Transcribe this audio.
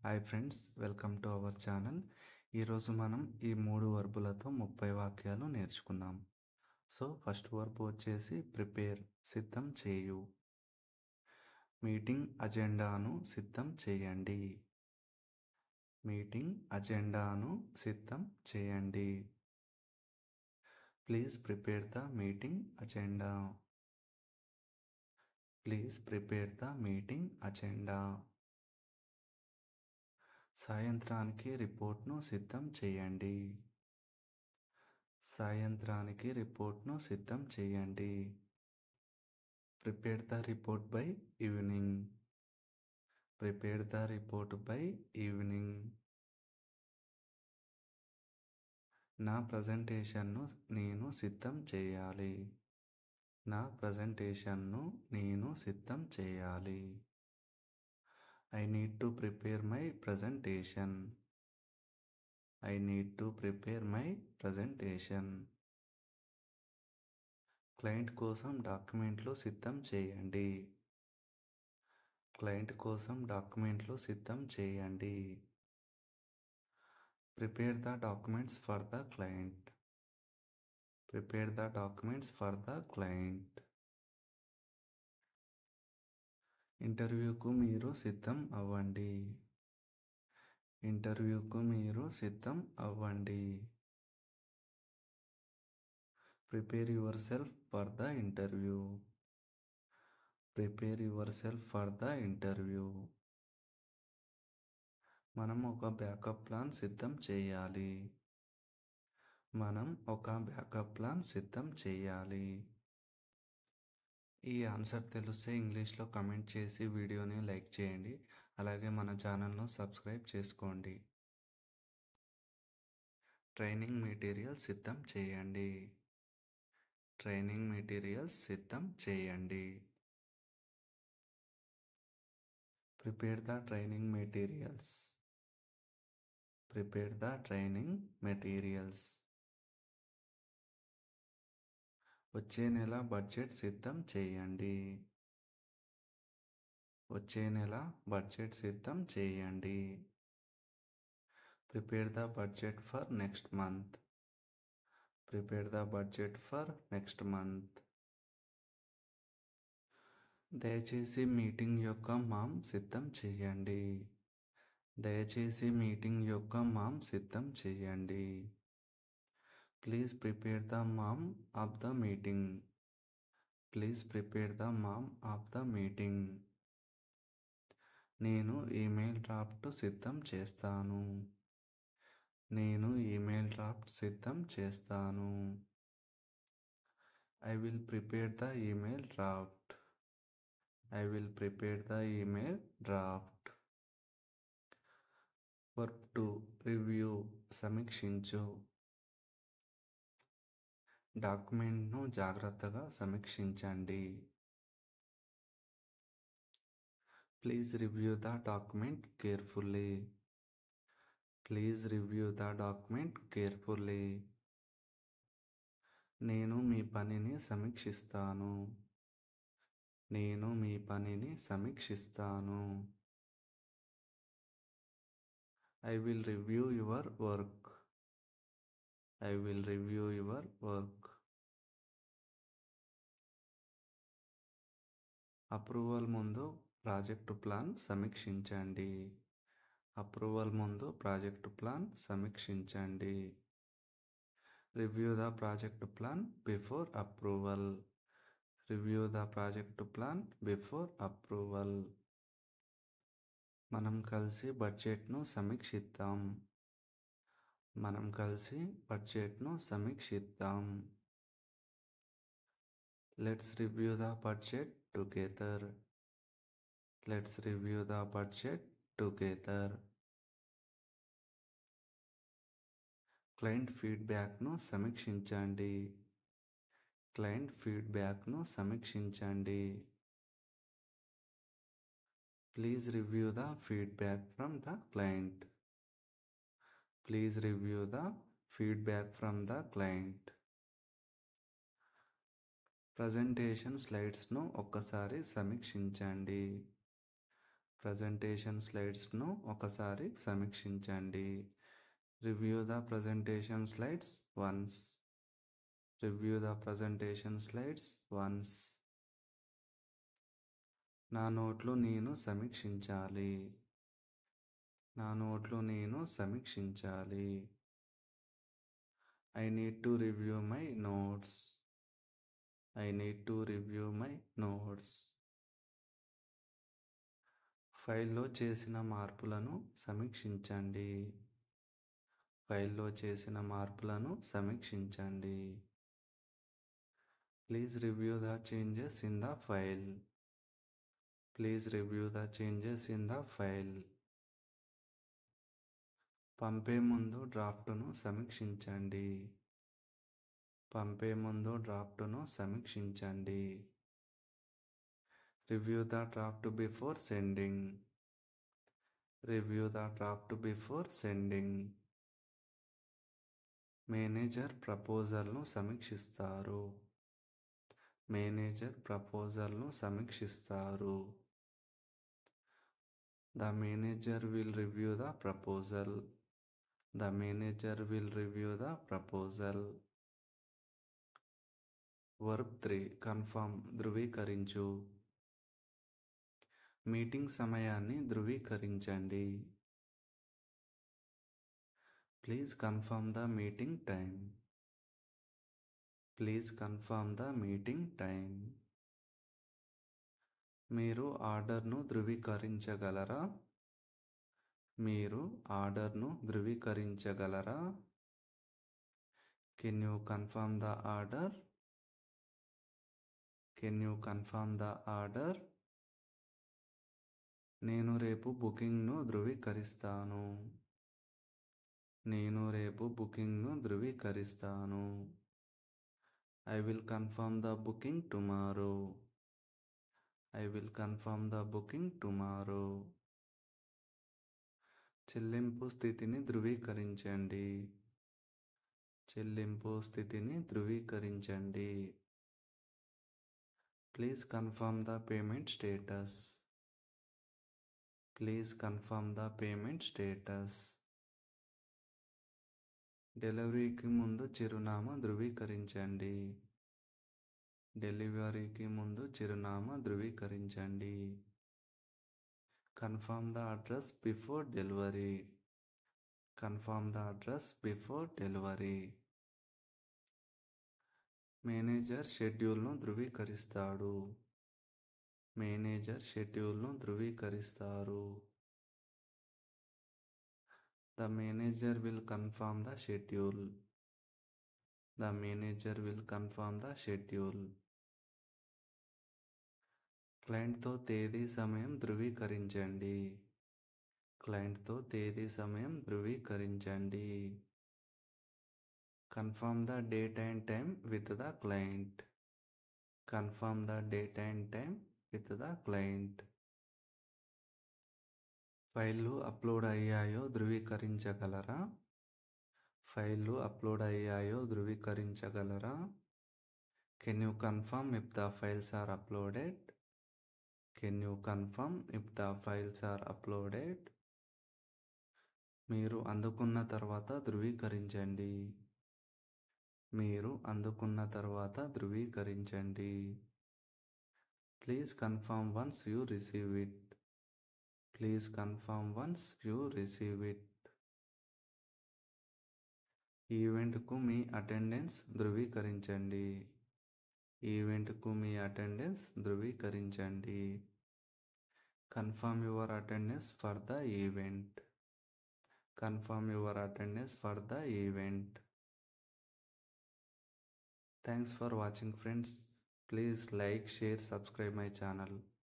Hi friends, welcome to our channel. ఈరోజు మనం ఈ 3 వర్బులతో 30 వాక్యాలు నేర్చుకుందాం. సో ఫస్ట్ వర్బ్ వచ్చేసి ప్రిపేర్, సిద్ధం చేయు. మీటింగ్ అజెండాను సిద్ధం చేయండి. మీటింగ్ అజెండాను సిద్ధం చేయండి. Please prepare the meeting agenda. Please prepare the meeting agenda. సాయంత్రానికి రిపోర్ట్ను సిద్ధం చేయండి. సాయంత్రానికి రిపోర్ట్ను సిద్ధం చేయండి. Prepare the report by evening. Prepare the report by evening. నా ప్రజెంటేషన్ను నేను సిద్ధం చేయాలి. నా ప్రజెంటేషన్ను నేను సిద్ధం చేయాలి. I need to prepare my presentation. I need to prepare my presentation. Client కోసం డాక్యుమెంట్లు సిద్ధం చేయండి. క్లయింట్ కోసం డాక్యుమెంట్లు సిద్ధం చేయండి. Prepare the documents for the client. Prepare the documents for the client. ఇంటర్వ్యూకు మీరు సిద్ధం అవ్వండి. ఇంటర్వ్యూకు మీరు సిద్ధం అవ్వండి. Prepare yourself for the interview. Prepare yourself for the interview. మనం ఒక బ్యాకప్ ప్లాన్ సిద్ధం చేయాలి. మనం ఒక బ్యాకప్ ప్లాన్ సిద్ధం చేయాలి. ఈ ఆన్సర్ తెలిస్తే ఇంగ్లీష్లో కమెంట్ చేసి వీడియోని లైక్ చేయండి. అలాగే మన ఛానల్ను సబ్స్క్రైబ్ చేసుకోండి. ట్రైనింగ్ మెటీరియల్ సిద్ధం చేయండి. ట్రైనింగ్ మెటీరియల్స్ సిద్ధం చేయండి. Prepare the training materials. Prepare the training materials. వచ్చే నెల బడ్జెట్ సిద్ధం చేయండి. వచ్చే నెల బడ్జెట్ సిద్ధం చేయండి. Prepare the budget for next month. Prepare the budget for next month. దయచేసి మీటింగ్ యొక్క మామ్ సిద్ధం చేయండి. దయచేసి మీటింగ్ యొక్క మామ్ సిద్ధం చేయండి. Please prepare the MoM of the meeting. Please prepare the MoM of the meeting. నేను ఈమెయిల్ డ్రాఫ్ట్ సిద్ధం చేస్తాను. నేను ఈమెయిల్ డ్రాఫ్ట్ సిద్ధం చేస్తాను. I will prepare the email draft. I will prepare the email draft. Verb 2 review, సమీక్షించు. డాక్యుమెంట్ను జాగ్రత్తగా సమీక్షించండి. Please review the document carefully. Please review the document carefully. నేను మీ పనిని సమీక్షిస్తాను. నేను మీ పనిని సమీక్షిస్తాను. I will review your work. I will review your work. Approval ముందు ప్రాజెక్టు ప్లాన్ సమీక్షించండి. అప్రూవల్ ముందు ప్రాజెక్టు ప్లాన్ సమీక్షించండి. Review the project plan before approval. Review the project plan before approval. మనం కలిసి బడ్జెట్ను సమీక్షిద్దాం. మనం కలిసి బడ్జెట్ను సమీక్షిద్దాం. Let's review the budget together. Let's review the budget together. Client ఫీడ్బ్యాక్ను సమీక్షించండి. క్లయింట్ ఫీడ్బ్యాక్ను సమీక్షించండి. Please review the feedback from the client. Please review the feedback from the client. Presentation స్లైడ్స్ను ఒక్కసారి సమీక్షించండి. ప్రజెంటేషన్ స్లైడ్స్ను ఒకసారి సమీక్షించండి. Review the presentation slides once. Review the presentation slides once. నా నోట్లు నేను సమీక్షించాలి. నా నోట్లు నేను సమీక్షించాలి. I need to review my notes. I need to review my notes. ఫైల్లో చేసిన మార్పులను సమీక్షించండి. ఫైల్లో చేసిన మార్పులను సమీక్షించండి. Please review the changes in the file. Please review the changes in the file. పంపే ముందు డ్రాఫ్టును సమీక్షించండి. పంపే ముందు డ్రాఫ్టును సమీక్షించండి. Review the draft before sending. Review the draft before sending. Manager ప్రపోజల్ను సమీక్షిస్తారు. మేనేజర్ ప్రపోజల్ను సమీక్షిస్తారు. The manager will review the proposal. The manager will review the proposal. Verb 3 confirm ధృవీకరించు. మీటింగ్ సమయాన్ని ధృవీకరించండి. Please confirm the meeting time. Please confirm the meeting time. మీరు ఆర్డర్ను ధృవీకరించగలరా? మీరు ఆర్డర్ను ధృవీకరించగలరా? Can you confirm the order? Can you confirm the order? నేను రేపు బుకింగ్ను ధృవీకరిస్తాను. నేను రేపు బుకింగ్ను ధృవీకరిస్తాను. I will confirm the booking tomorrow. I will confirm the booking tomorrow. చెల్లింపు స్థితిని ధృవీకరించండి. చెల్లింపు స్థితిని ధృవీకరించండి. Please confirm the payment status. Please confirm the payment status. డెలివరీకి ముందు చిరునామా ధృవీకరించండి. డెలివరీకి ముందు చిరునామా ధృవీకరించండి. Confirm the address before delivery. Confirm the address before delivery. Manager షెడ్యూల్ను ధృవీకరిస్తాడు. మేనేజర్ షెడ్యూల్ను ధృవీకరిస్తారు. The manager will confirm the schedule. The manager will confirm the schedule. క్లయింట్తో తేదీ సమయం ధృవీకరించండి. క్లయింట్తో తేదీ సమయం ధృవీకరించండి. Confirm the date and time with the client. Confirm the date and time with the client. ఫైళ్ళు అప్లోడ్ అయ్యాయో ధృవీకరించగలరా? ఫైళ్ళు అప్లోడ్ అయ్యాయో ధృవీకరించగలరా? Can you confirm if the files are uploaded? Can you confirm if the files are uploaded? మీరు అందుకున్న తర్వాత ధృవీకరించండి. మీరు అందుకున్న తర్వాత ధృవీకరించండి. Please confirm once you receive it. Please confirm once you receive it. ఈవెంట్కు మీ అటెండెన్స్ ధృవీకరించండి. ఈవెంట్కు మీ అటెండెన్స్ ధృవీకరించండి. Confirm your attendance for the event. Confirm your attendance for the event. Thanks for watching friends. Please like, share, subscribe my channel.